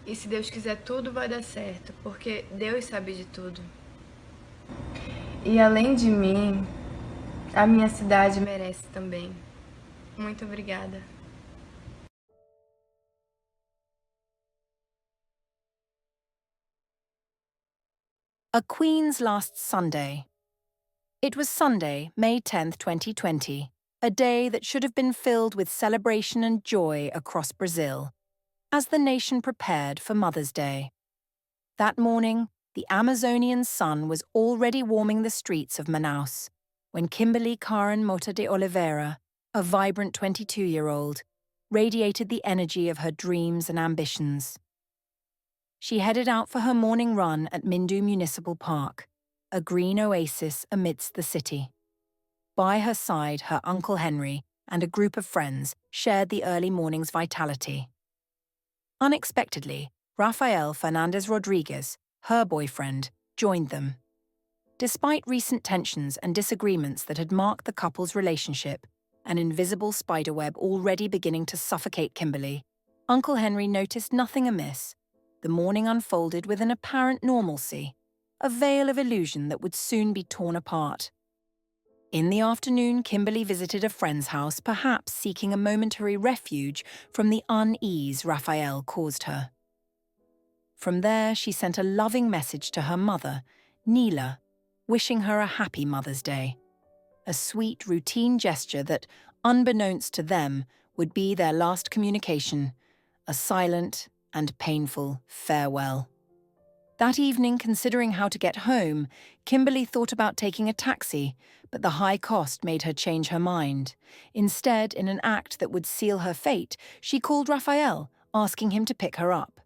E se Deus quiser, tudo vai dar certo, porque Deus sabe de tudo. E além de mim, a minha cidade merece também. Muito obrigada. A Queen's Last Sunday. It was Sunday, May 10th, 2020, a day that should have been filled with celebration and joy across Brazil, as the nation prepared for Mother's Day. That morning, the Amazonian sun was already warming the streets of Manaus, when Kimberly Karen Mota de Oliveira, a vibrant 22-year-old, radiated the energy of her dreams and ambitions. She headed out for her morning run at Mindu Municipal Park, a green oasis amidst the city. By her side, her Uncle Henry and a group of friends shared the early morning's vitality. Unexpectedly, Rafael Fernandez Rodriguez, her boyfriend, joined them. Despite recent tensions and disagreements that had marked the couple's relationship, an invisible spiderweb already beginning to suffocate Kimberly, Uncle Henry noticed nothing amiss. The morning unfolded with an apparent normalcy, a veil of illusion that would soon be torn apart. In the afternoon, Kimberly visited a friend's house, perhaps seeking a momentary refuge from the unease Raphael caused her. From there, she sent a loving message to her mother, Neela, wishing her a happy Mother's Day. A sweet, routine gesture that, unbeknownst to them, would be their last communication, a silent and painful farewell. That evening, considering how to get home, Kimberly thought about taking a taxi, but the high cost made her change her mind. Instead, in an act that would seal her fate, she called Raphael, asking him to pick her up.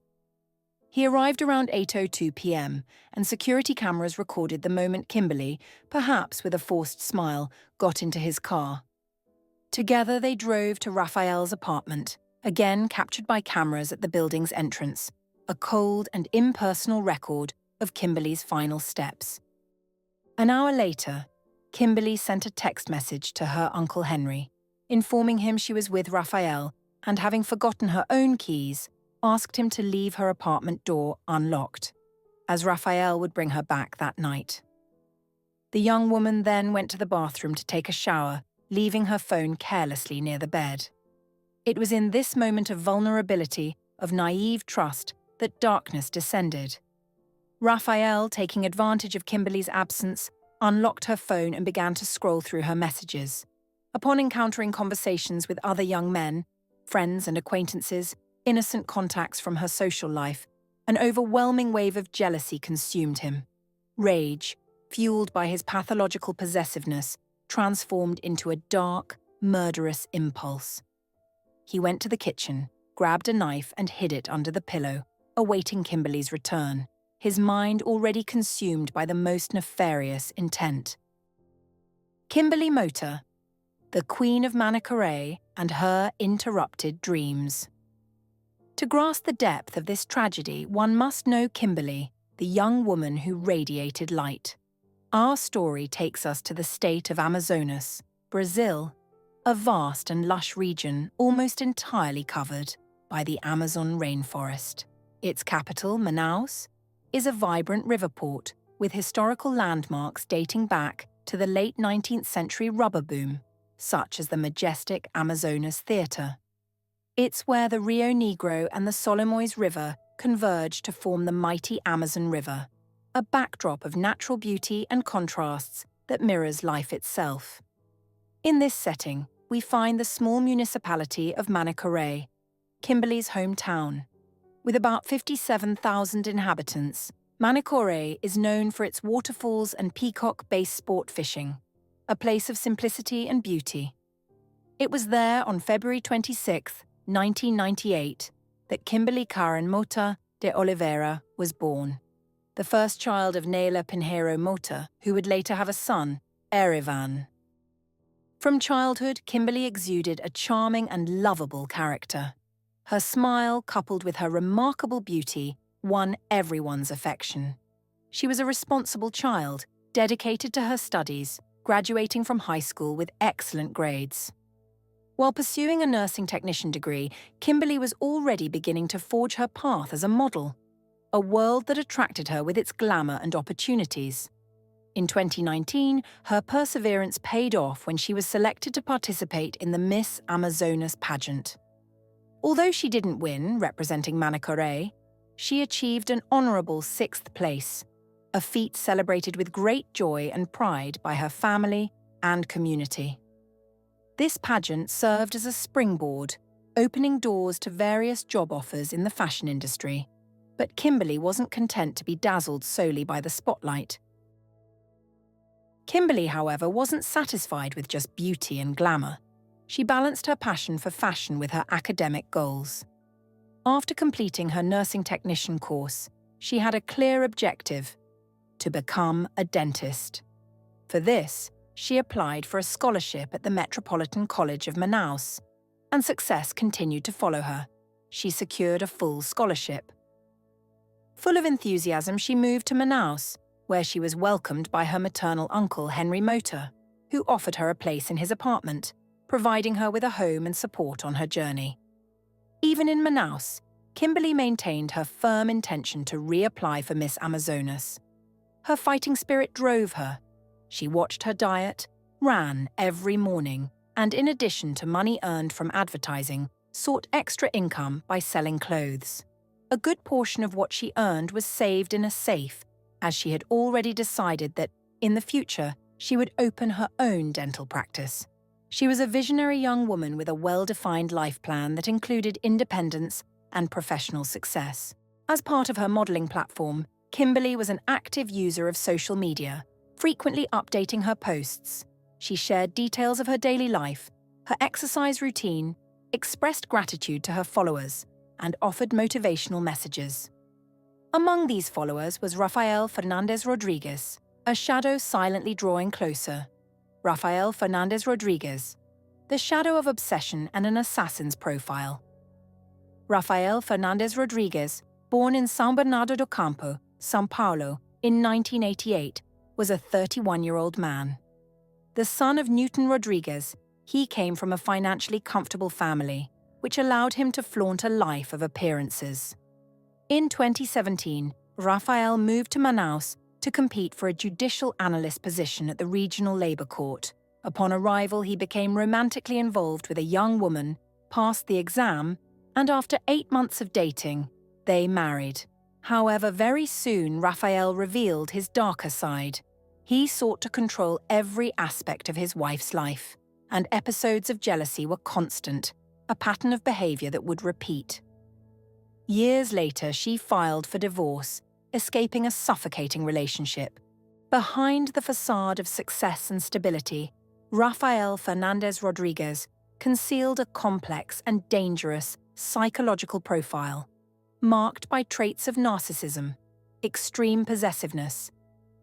He arrived around 8:02 p.m., and security cameras recorded the moment Kimberly, perhaps with a forced smile, got into his car. Together they drove to Raphael's apartment, again captured by cameras at the building's entrance, a cold and impersonal record of Kimberly's final steps. An hour later, Kimberly sent a text message to her Uncle Henry, informing him she was with Raphael and, having forgotten her own keys, asked him to leave her apartment door unlocked, as Raphael would bring her back that night. The young woman then went to the bathroom to take a shower, leaving her phone carelessly near the bed. It was in this moment of vulnerability, of naive trust, that darkness descended. Raphael, taking advantage of Kimberly's absence, unlocked her phone and began to scroll through her messages. Upon encountering conversations with other young men, friends and acquaintances, innocent contacts from her social life, an overwhelming wave of jealousy consumed him. Rage, fueled by his pathological possessiveness, transformed into a dark, murderous impulse. He went to the kitchen, grabbed a knife and hid it under the pillow, awaiting Kimberly's return, his mind already consumed by the most nefarious intent. Kimberly Mota, the Queen of Manicaray and her interrupted dreams. To grasp the depth of this tragedy, one must know Kimberly, the young woman who radiated light. Our story takes us to the state of Amazonas, Brazil, a vast and lush region almost entirely covered by the Amazon rainforest. Its capital, Manaus, is a vibrant river port with historical landmarks dating back to the late 19th century rubber boom, such as the majestic Amazonas Theatre. It's where the Rio Negro and the Solimões River converge to form the mighty Amazon River, a backdrop of natural beauty and contrasts that mirrors life itself. In this setting, we find the small municipality of Manicaray, Kimberly's hometown. With about 57,000 inhabitants, Manicaray is known for its waterfalls and peacock-based sport fishing, a place of simplicity and beauty. It was there on February 26, 1998, that Kimberly Karen Mota de Oliveira was born, the first child of Neila Pinheiro Mota, who would later have a son, Erivan. From childhood, Kimberly exuded a charming and lovable character. Her smile, coupled with her remarkable beauty, won everyone's affection. She was a responsible child, dedicated to her studies, graduating from high school with excellent grades. While pursuing a nursing technician degree, Kimberly was already beginning to forge her path as a model, a world that attracted her with its glamour and opportunities. In 2019, her perseverance paid off when she was selected to participate in the Miss Amazonas pageant. Although she didn't win, representing Manicoré, she achieved an honourable 6th place, a feat celebrated with great joy and pride by her family and community. This pageant served as a springboard, opening doors to various job offers in the fashion industry. But Kimberly wasn't content to be dazzled solely by the spotlight. Kimberly, however, wasn't satisfied with just beauty and glamour. She balanced her passion for fashion with her academic goals. After completing her nursing technician course, she had a clear objective: to become a dentist. For this, she applied for a scholarship at the Metropolitan College of Manaus, and success continued to follow her. She secured a full scholarship. Full of enthusiasm, she moved to Manaus, where she was welcomed by her maternal uncle, Henry Mota, who offered her a place in his apartment, providing her with a home and support on her journey. Even in Manaus, Kimberly maintained her firm intention to reapply for Miss Amazonas. Her fighting spirit drove her. She watched her diet, ran every morning, and in addition to money earned from advertising, sought extra income by selling clothes. A good portion of what she earned was saved in a safe, as she had already decided that, in the future, she would open her own dental practice. She was a visionary young woman with a well-defined life plan that included independence and professional success. As part of her modelling platform, Kimberly was an active user of social media, frequently updating her posts. She shared details of her daily life, her exercise routine, expressed gratitude to her followers, and offered motivational messages. Among these followers was Rafael Fernandez Rodriguez, a shadow silently drawing closer. Rafael Fernandez Rodriguez, the shadow of obsession and an assassin's profile. Rafael Fernandez Rodriguez, born in São Bernardo do Campo, São Paulo, in 1988, was a 31-year-old man. The son of Newton Rodriguez, he came from a financially comfortable family, which allowed him to flaunt a life of appearances. In 2017, Rafael moved to Manaus to compete for a judicial analyst position at the Regional Labour Court. Upon arrival, he became romantically involved with a young woman, passed the exam, and after 8 months of dating, they married. However, very soon, Rafael revealed his darker side. He sought to control every aspect of his wife's life, and episodes of jealousy were constant, a pattern of behaviour that would repeat. Years later, she filed for divorce, escaping a suffocating relationship. Behind the facade of success and stability, Rafael Fernandez Rodriguez concealed a complex and dangerous psychological profile, marked by traits of narcissism, extreme possessiveness,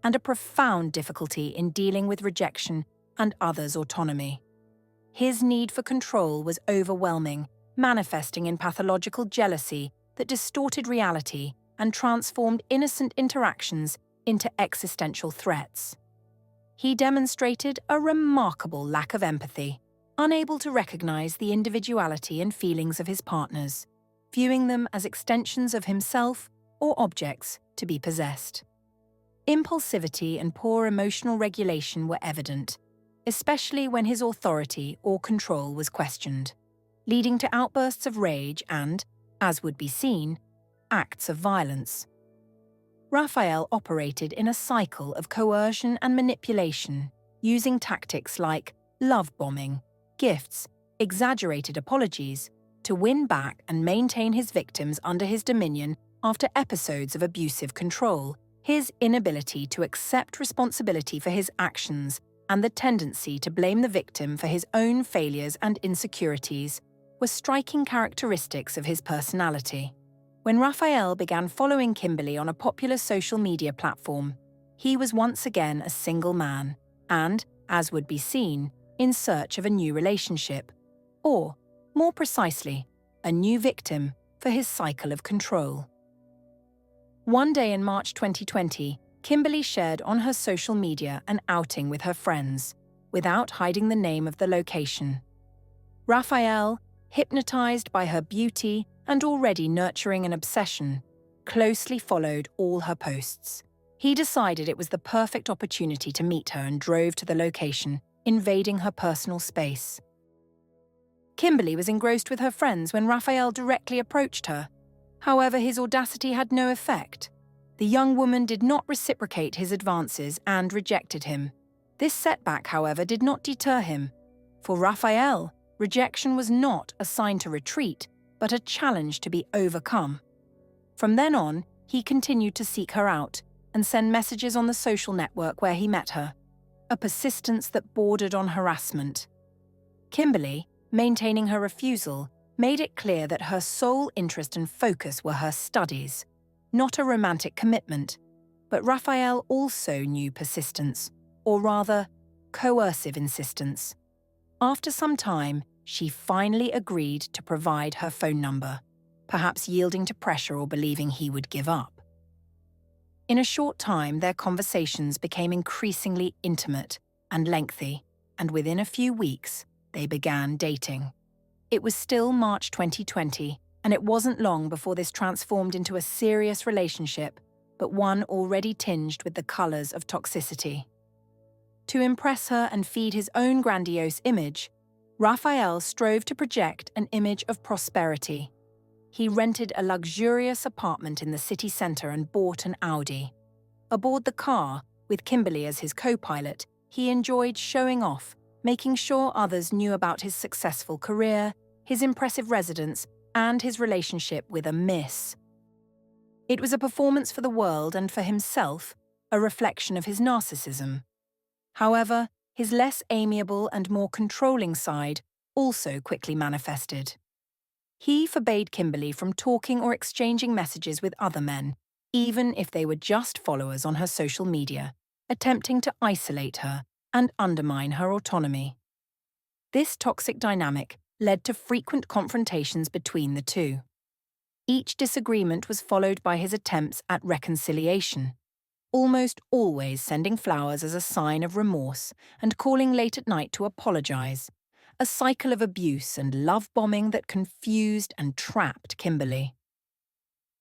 and a profound difficulty in dealing with rejection and others' autonomy. His need for control was overwhelming, manifesting in pathological jealousy that distorted reality and transformed innocent interactions into existential threats. He demonstrated a remarkable lack of empathy, unable to recognize the individuality and feelings of his partners, viewing them as extensions of himself or objects to be possessed. Impulsivity and poor emotional regulation were evident, especially when his authority or control was questioned, leading to outbursts of rage and, as would be seen, acts of violence. Rafael operated in a cycle of coercion and manipulation, using tactics like love bombing, gifts, exaggerated apologies, to win back and maintain his victims under his dominion after episodes of abusive control. His inability to accept responsibility for his actions and the tendency to blame the victim for his own failures and insecurities were striking characteristics of his personality. When Rafael began following Kimberly on a popular social media platform, he was once again a single man and, as would be seen, in search of a new relationship, or, more precisely, a new victim for his cycle of control. One day in March 2020, Kimberly shared on her social media an outing with her friends, without hiding the name of the location. Raphael, hypnotized by her beauty and already nurturing an obsession, closely followed all her posts. He decided it was the perfect opportunity to meet her and drove to the location, invading her personal space. Kimberly was engrossed with her friends when Raphael directly approached her. However, his audacity had no effect. The young woman did not reciprocate his advances and rejected him. This setback, however, did not deter him. For Raphael, rejection was not a sign to retreat, but a challenge to be overcome. From then on, he continued to seek her out and send messages on the social network where he met her, a persistence that bordered on harassment. Kimberly, maintaining her refusal, made it clear that her sole interest and focus were her studies, not a romantic commitment. But Raphael also knew persistence, or rather, coercive insistence. After some time, she finally agreed to provide her phone number, perhaps yielding to pressure or believing he would give up. In a short time, their conversations became increasingly intimate and lengthy, and within a few weeks, they began dating. It was still March 2020, and it wasn't long before this transformed into a serious relationship, but one already tinged with the colors of toxicity. To impress her and feed his own grandiose image, Raphael strove to project an image of prosperity. He rented a luxurious apartment in the city centre and bought an Audi. Aboard the car, with Kimberly as his co-pilot, he enjoyed showing off, making sure others knew about his successful career, his impressive residence, and his relationship with a miss. It was a performance for the world and for himself, a reflection of his narcissism. However, his less amiable and more controlling side also quickly manifested. He forbade Kimberly from talking or exchanging messages with other men, even if they were just followers on her social media, attempting to isolate her and undermine her autonomy. This toxic dynamic led to frequent confrontations between the two. Each disagreement was followed by his attempts at reconciliation, almost always sending flowers as a sign of remorse and calling late at night to apologize, a cycle of abuse and love-bombing that confused and trapped Kimberly.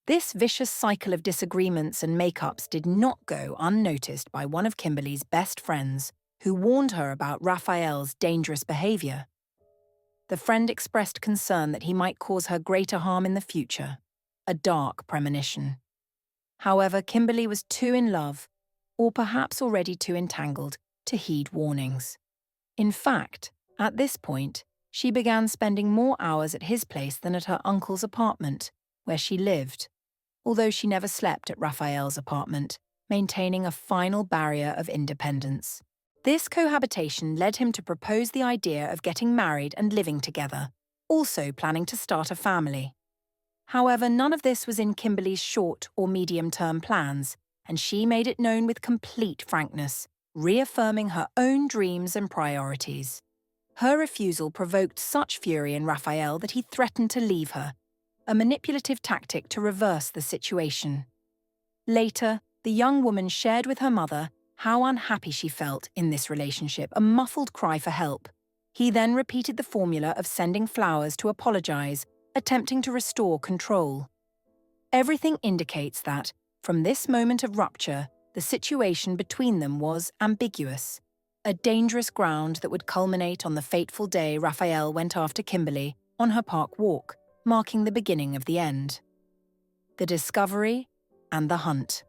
This vicious cycle of disagreements and makeups did not go unnoticed by one of Kimberly's best friends, who warned her about Raphael's dangerous behavior. The friend expressed concern that he might cause her greater harm in the future, a dark premonition. However, Kimberly was too in love, or perhaps already too entangled, to heed warnings. In fact, at this point, she began spending more hours at his place than at her uncle's apartment, where she lived, although she never slept at Raphael's apartment, maintaining a final barrier of independence. This cohabitation led him to propose the idea of getting married and living together, also planning to start a family. However, none of this was in Kimberly's short or medium-term plans, and she made it known with complete frankness, reaffirming her own dreams and priorities. Her refusal provoked such fury in Raphael that he threatened to leave her, a manipulative tactic to reverse the situation. Later, the young woman shared with her mother how unhappy she felt in this relationship, a muffled cry for help. He then repeated the formula of sending flowers to apologize, attempting to restore control. Everything indicates that, from this moment of rupture, the situation between them was ambiguous, a dangerous ground that would culminate on the fateful day Raphael went after Kimberly on her park walk, marking the beginning of the end. The discovery and the hunt.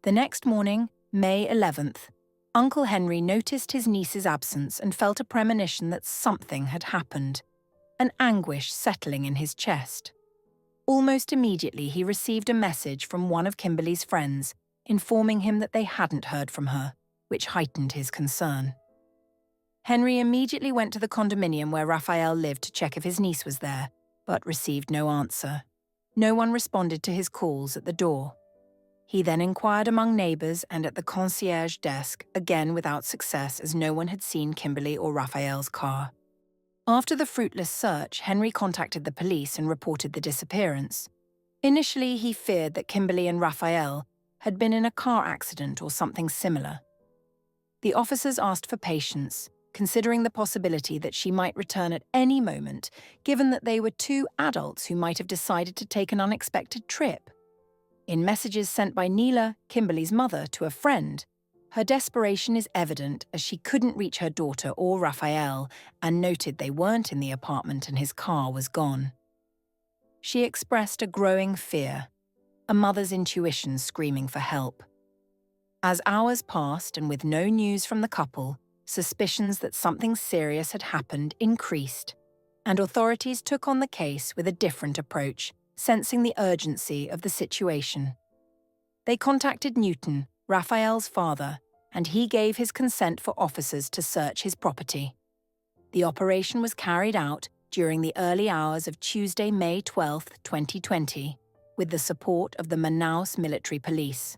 The next morning, May 11th, Uncle Henry noticed his niece's absence and felt a premonition that something had happened, an anguish settling in his chest. Almost immediately, he received a message from one of Kimberly's friends, informing him that they hadn't heard from her, which heightened his concern. Henry immediately went to the condominium where Raphael lived to check if his niece was there, but received no answer. No one responded to his calls at the door. He then inquired among neighbors and at the concierge desk, again without success as no one had seen Kimberly or Raphael's car. After the fruitless search, Henry contacted the police and reported the disappearance. Initially, he feared that Kimberly and Raphael had been in a car accident or something similar. The officers asked for patience, considering the possibility that she might return at any moment, given that they were two adults who might have decided to take an unexpected trip. In messages sent by Neela, Kimberly's mother, to a friend, her desperation is evident as she couldn't reach her daughter or Raphael and noted they weren't in the apartment and his car was gone. She expressed a growing fear, a mother's intuition screaming for help. As hours passed and with no news from the couple, suspicions that something serious had happened increased, and authorities took on the case with a different approach, sensing the urgency of the situation. They contacted Newton, Raphael's father, and he gave his consent for officers to search his property. The operation was carried out during the early hours of Tuesday, May 12, 2020, with the support of the Manaus Military Police.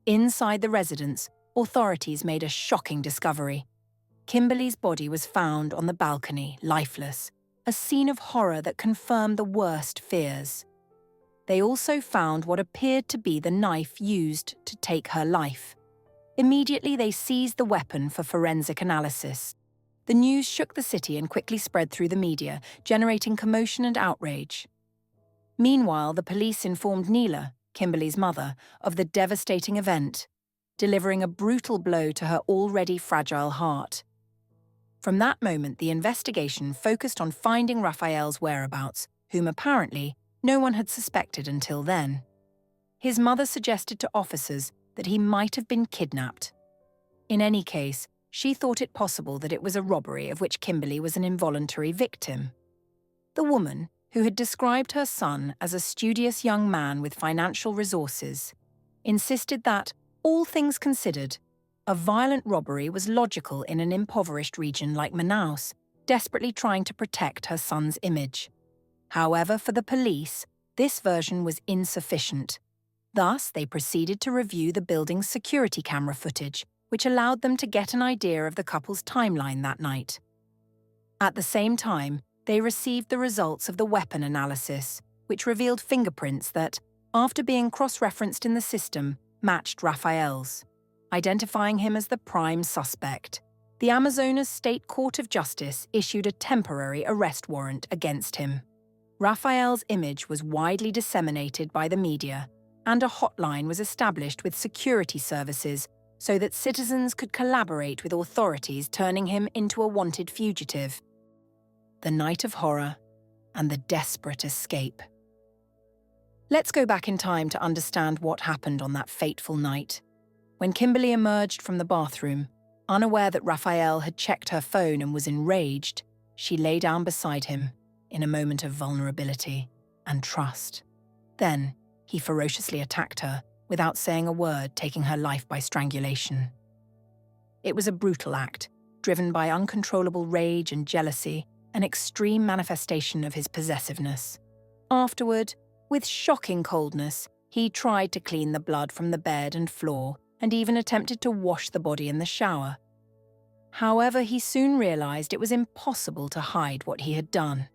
Inside the residence, authorities made a shocking discovery. Kimberly's body was found on the balcony, lifeless, a scene of horror that confirmed the worst fears. They also found what appeared to be the knife used to take her life. Immediately, they seized the weapon for forensic analysis. The news shook the city and quickly spread through the media, generating commotion and outrage. Meanwhile, the police informed Neela, Kimberly's mother, of the devastating event, delivering a brutal blow to her already fragile heart. From that moment, the investigation focused on finding Raphael's whereabouts, whom apparently no one had suspected until then. His mother suggested to officers that he might have been kidnapped. In any case, she thought it possible that it was a robbery of which Kimberly was an involuntary victim. The woman, who had described her son as a studious young man with financial resources, insisted that, all things considered, a violent robbery was logical in an impoverished region like Manaus, desperately trying to protect her son's image. However, for the police, this version was insufficient. Thus, they proceeded to review the building's security camera footage, which allowed them to get an idea of the couple's timeline that night. At the same time, they received the results of the weapon analysis, which revealed fingerprints that, after being cross-referenced in the system, matched Raphael's, identifying him as the prime suspect. The Amazonas State Court of Justice issued a temporary arrest warrant against him. Raphael's image was widely disseminated by the media, and a hotline was established with security services so that citizens could collaborate with authorities, turning him into a wanted fugitive. The night of horror and the desperate escape. Let's go back in time to understand what happened on that fateful night. When Kimberly emerged from the bathroom, unaware that Raphael had checked her phone and was enraged, she lay down beside him in a moment of vulnerability and trust. Then, he ferociously attacked her, without saying a word, taking her life by strangulation. It was a brutal act, driven by uncontrollable rage and jealousy, an extreme manifestation of his possessiveness. Afterward, with shocking coldness, he tried to clean the blood from the bed and floor, and even attempted to wash the body in the shower. However, he soon realized it was impossible to hide what he had done.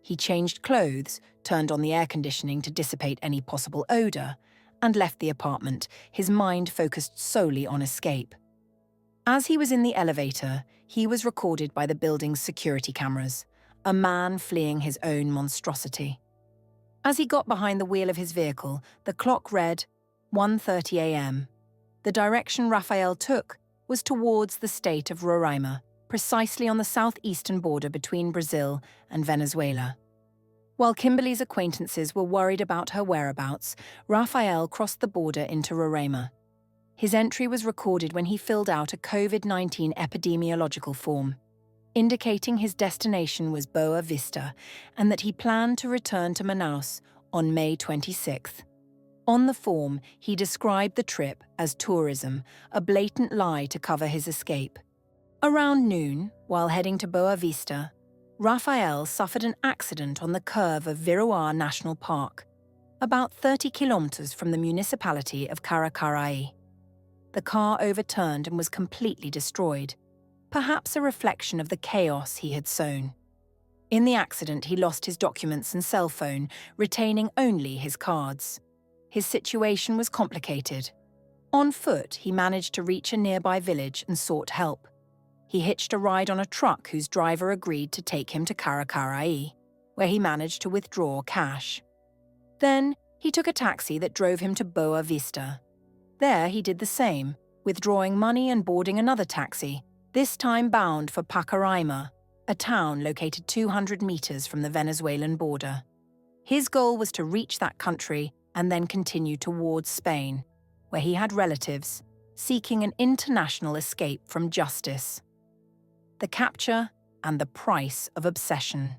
He changed clothes, turned on the air conditioning to dissipate any possible odor, and left the apartment, his mind focused solely on escape. As he was in the elevator, he was recorded by the building's security cameras, a man fleeing his own monstrosity. As he got behind the wheel of his vehicle, the clock read 1:30 a.m. The direction Raphael took was towards the state of Roraima, precisely on the southeastern border between Brazil and Venezuela. While Kimberly's acquaintances were worried about her whereabouts, Raphael crossed the border into Roraima. His entry was recorded when he filled out a COVID-19 epidemiological form, indicating his destination was Boa Vista and that he planned to return to Manaus on May 26th. On the form, he described the trip as tourism, a blatant lie to cover his escape. Around noon, while heading to Boa Vista, Raphael suffered an accident on the curve of Viruá National Park, about 30 kilometers from the municipality of Caracaraí. The car overturned and was completely destroyed, perhaps a reflection of the chaos he had sown. In the accident, he lost his documents and cell phone, retaining only his cards. His situation was complicated. On foot, he managed to reach a nearby village and sought help. He hitched a ride on a truck whose driver agreed to take him to Caracaraí, where he managed to withdraw cash. Then, he took a taxi that drove him to Boa Vista. There, he did the same, withdrawing money and boarding another taxi, this time bound for Pacaraima, a town located 200 meters from the Venezuelan border. His goal was to reach that country and then continue towards Spain, where he had relatives, seeking an international escape from justice. The capture and the price of obsession.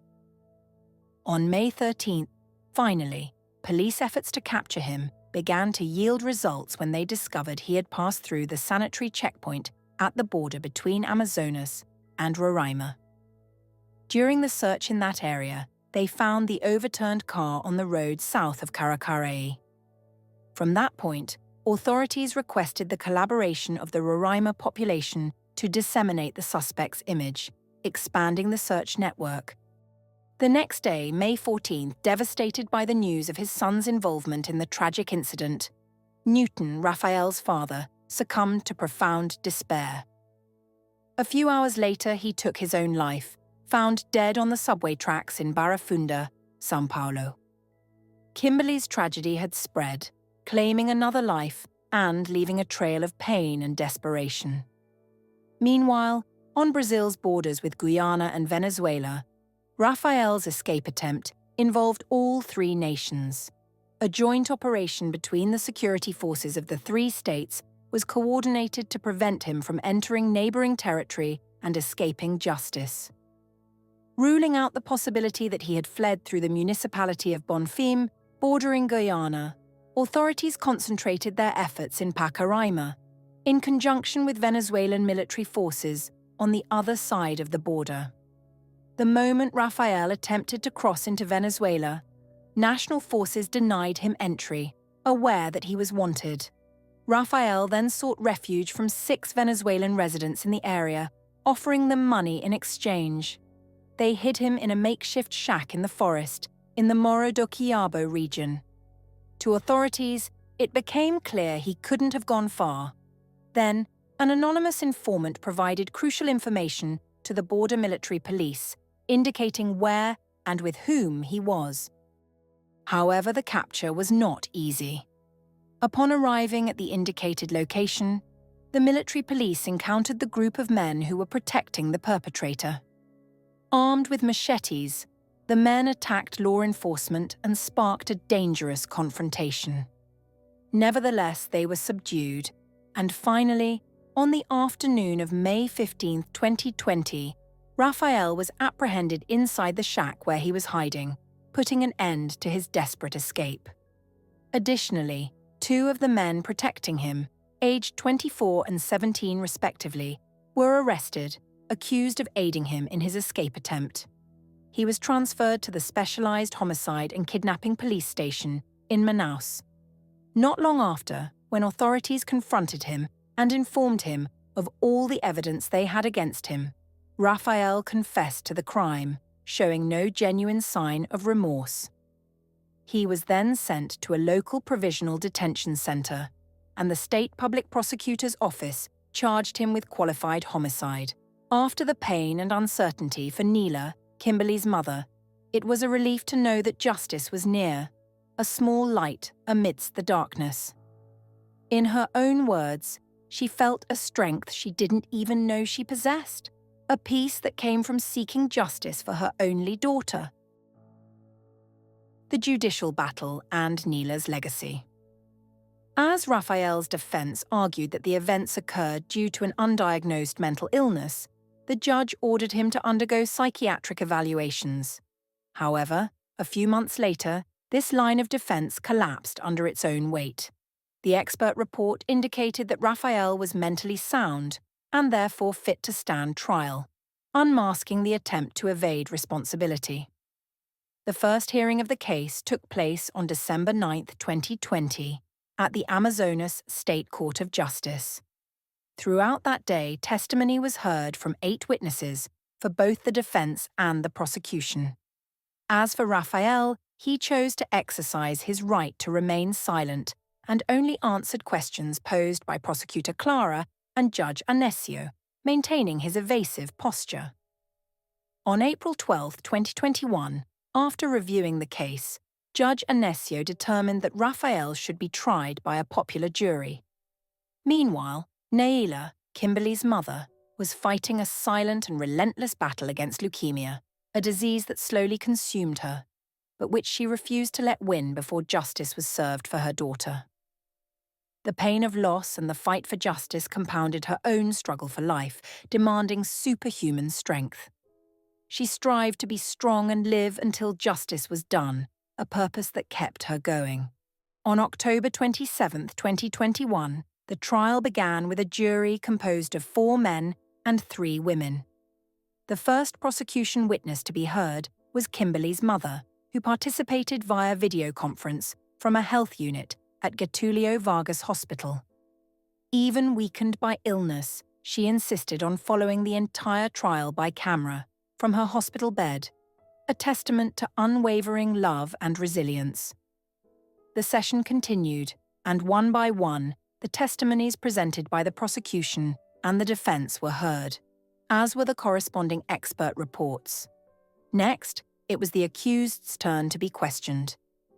On May 13th, finally, police efforts to capture him began to yield results when they discovered he had passed through the sanitary checkpoint at the border between Amazonas and Roraima. During the search in that area, they found the overturned car on the road south of Caracaraí. From that point, authorities requested the collaboration of the Roraima population to disseminate the suspect's image, expanding the search network. The next day, May 14th, devastated by the news of his son's involvement in the tragic incident, Newton, Raphael's father, succumbed to profound despair. A few hours later, he took his own life, found dead on the subway tracks in Barra Funda, São Paulo. Kimberly's tragedy had spread, claiming another life and leaving a trail of pain and desperation. Meanwhile, on Brazil's borders with Guyana and Venezuela, Raphael's escape attempt involved all three nations. A joint operation between the security forces of the three states was coordinated to prevent him from entering neighboring territory and escaping justice. Ruling out the possibility that he had fled through the municipality of Bonfim, bordering Guyana, authorities concentrated their efforts in Pacaraima, in conjunction with Venezuelan military forces on the other side of the border. The moment Raphael attempted to cross into Venezuela, national forces denied him entry, aware that he was wanted. Raphael then sought refuge from 6 Venezuelan residents in the area, offering them money in exchange. They hid him in a makeshift shack in the forest, in the Morro do Quiabo region. To authorities, it became clear he couldn't have gone far. Then, an anonymous informant provided crucial information to the border military police, indicating where and with whom he was. However, the capture was not easy. Upon arriving at the indicated location, the military police encountered the group of men who were protecting the perpetrator. Armed with machetes, the men attacked law enforcement and sparked a dangerous confrontation. Nevertheless, they were subdued, and finally, on the afternoon of May 15, 2020, Raphael was apprehended inside the shack where he was hiding, putting an end to his desperate escape. Additionally, 2 of the men protecting him, aged 24 and 17 respectively, were arrested, accused of aiding him in his escape attempt. He was transferred to the Specialized Homicide and Kidnapping Police Station in Manaus. Not long after, when authorities confronted him and informed him of all the evidence they had against him, Raphael confessed to the crime, showing no genuine sign of remorse. He was then sent to a local provisional detention center, and the state public prosecutor's office charged him with qualified homicide. After the pain and uncertainty for Neela, Kimberly's mother, it was a relief to know that justice was near, a small light amidst the darkness. In her own words, she felt a strength she didn't even know she possessed, a peace that came from seeking justice for her only daughter. The judicial battle and Neela's legacy. As Raphael's defense argued that the events occurred due to an undiagnosed mental illness, the judge ordered him to undergo psychiatric evaluations. However, a few months later, this line of defense collapsed under its own weight. The expert report indicated that Raphael was mentally sound and therefore fit to stand trial, unmasking the attempt to evade responsibility. The first hearing of the case took place on December 9, 2020, at the Amazonas State Court of Justice. Throughout that day, testimony was heard from 8 witnesses for both the defense and the prosecution. As for Raphael, he chose to exercise his right to remain silent and only answered questions posed by Prosecutor Clara and Judge Anesio, maintaining his evasive posture. On April 12, 2021, after reviewing the case, Judge Anesio determined that Raphael should be tried by a popular jury. Meanwhile, Naila, Kimberly's mother, was fighting a silent and relentless battle against leukemia, a disease that slowly consumed her, but which she refused to let win before justice was served for her daughter. The pain of loss and the fight for justice compounded her own struggle for life, demanding superhuman strength. She strived to be strong and live until justice was done, a purpose that kept her going. On October 27, 2021, the trial began with a jury composed of 4 men and 3 women. The first prosecution witness to be heard was Kimberly's mother, who participated via video conference from a health unit at Getulio Vargas Hospital. Even weakened by illness, she insisted on following the entire trial by camera, from her hospital bed, a testament to unwavering love and resilience. The session continued, and one by one, the testimonies presented by the prosecution and the defense were heard, as were the corresponding expert reports. Next, it was the accused's turn to be questioned.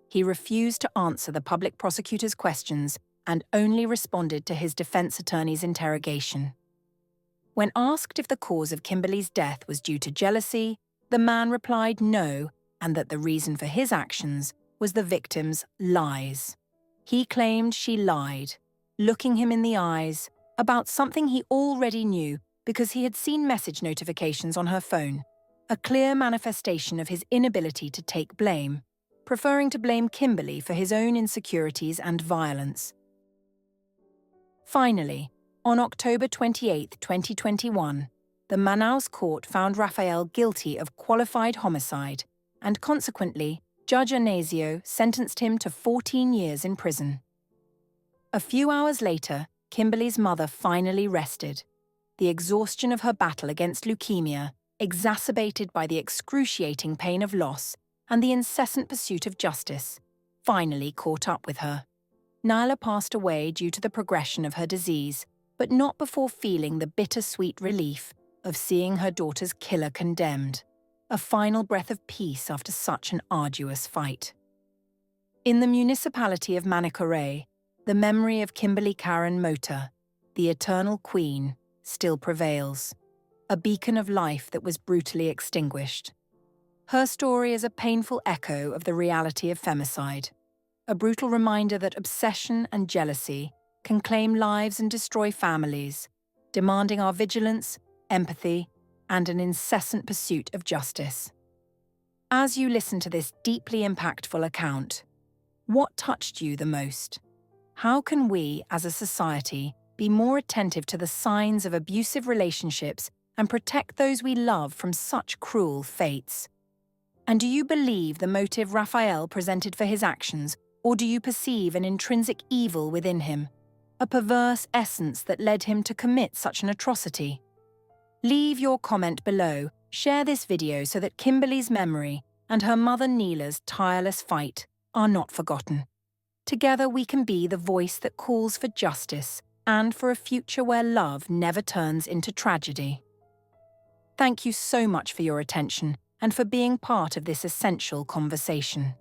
He refused to answer the public prosecutor's questions and only responded to his defense attorney's interrogation. When asked if the cause of Kimberly's death was due to jealousy, the man replied no, and that the reason for his actions was the victim's lies. He claimed she lied, looking him in the eyes, about something he already knew because he had seen message notifications on her phone, a clear manifestation of his inability to take blame, preferring to blame Kimberly for his own insecurities and violence. Finally, on October 28, 2021, the Manaus court found Raphael guilty of qualified homicide, and consequently, Judge Anesio sentenced him to 14 years in prison. A few hours later, Kimberly's mother finally rested. The exhaustion of her battle against leukemia, exacerbated by the excruciating pain of loss and the incessant pursuit of justice, finally caught up with her. Naila passed away due to the progression of her disease, but not before feeling the bittersweet relief of seeing her daughter's killer condemned, a final breath of peace after such an arduous fight. In the municipality of Manicoré, the memory of Kimberly Karen Mota, the eternal queen, still prevails, a beacon of life that was brutally extinguished. Her story is a painful echo of the reality of femicide, a brutal reminder that obsession and jealousy can claim lives and destroy families, demanding our vigilance, empathy, and an incessant pursuit of justice. As you listen to this deeply impactful account, what touched you the most? How can we, as a society, be more attentive to the signs of abusive relationships and protect those we love from such cruel fates? And do you believe the motive Raphael presented for his actions, or do you perceive an intrinsic evil within him, a perverse essence that led him to commit such an atrocity? Leave your comment below, share this video so that Kimberly's memory and her mother Neila's tireless fight are not forgotten. Together we can be the voice that calls for justice and for a future where love never turns into tragedy. Thank you so much for your attention and for being part of this essential conversation.